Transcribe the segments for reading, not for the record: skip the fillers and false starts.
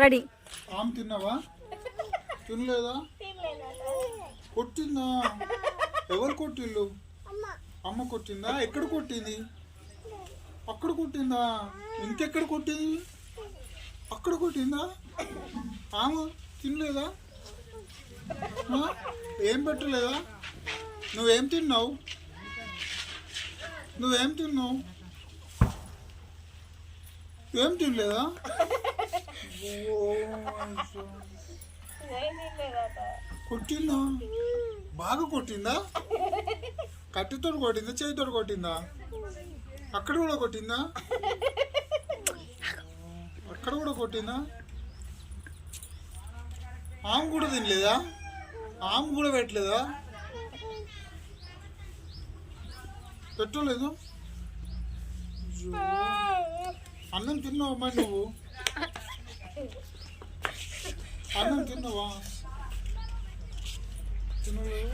Ready. ఆమె తిన్నావా? తినలేదా? కొట్టిందా? ఎవరు కొట్టిల్లు? అమ్మ కొట్టిందా? ఎక్కడ కొట్టింది? అక్కడ కొట్టిందా? ఇంకెక్కడ కొట్టింది? అక్కడ కొట్టిందా? ఆమె తినలేదా? ఏం పెట్టలేదా? నువ్వేం తిన్నావు? నువ్వేం తిన్నావు? ఏం తినలేదా? కొట్టిందా? బాగా కొట్టిందా? కట్టెతో కొట్టిందా? చేతితో కొట్టిందా? అక్కడ కూడా కొట్టిందా? అక్కడ కూడా కొట్టిందా? ఆమె కూడా తినలేదా? ఆమె కూడా పెట్టలేదా? పెట్టలేదు. అన్నం తిన్నావమ్మా నువ్వు? అన్నం తిన్నావా? తినలేవు.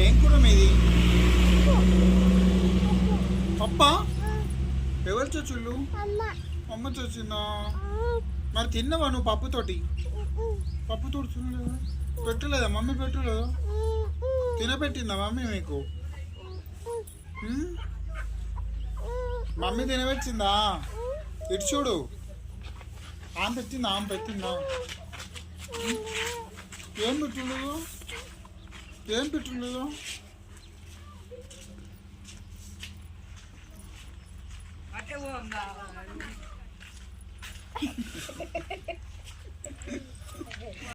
ఏం కూర మీది? పప్ప? ఎవరు చచ్చుళ్ళు? అమ్మ చచ్చిందా? మరి తిన్నావా నువ్వు పప్పుతోటి? పప్పుతోటి తినలేదా? పెట్టలేదా మమ్మీ? పెట్టలేదా? తినబెట్టిందా మమ్మీ మీకు? మమ్మీ తినబెట్టిందా? ఇటు చూడు. ఆమె పెట్టిందా? ఆమె పెట్టిందా? ఏం పెట్టలేదు? ఏం పెట్టలేదు? అట్టే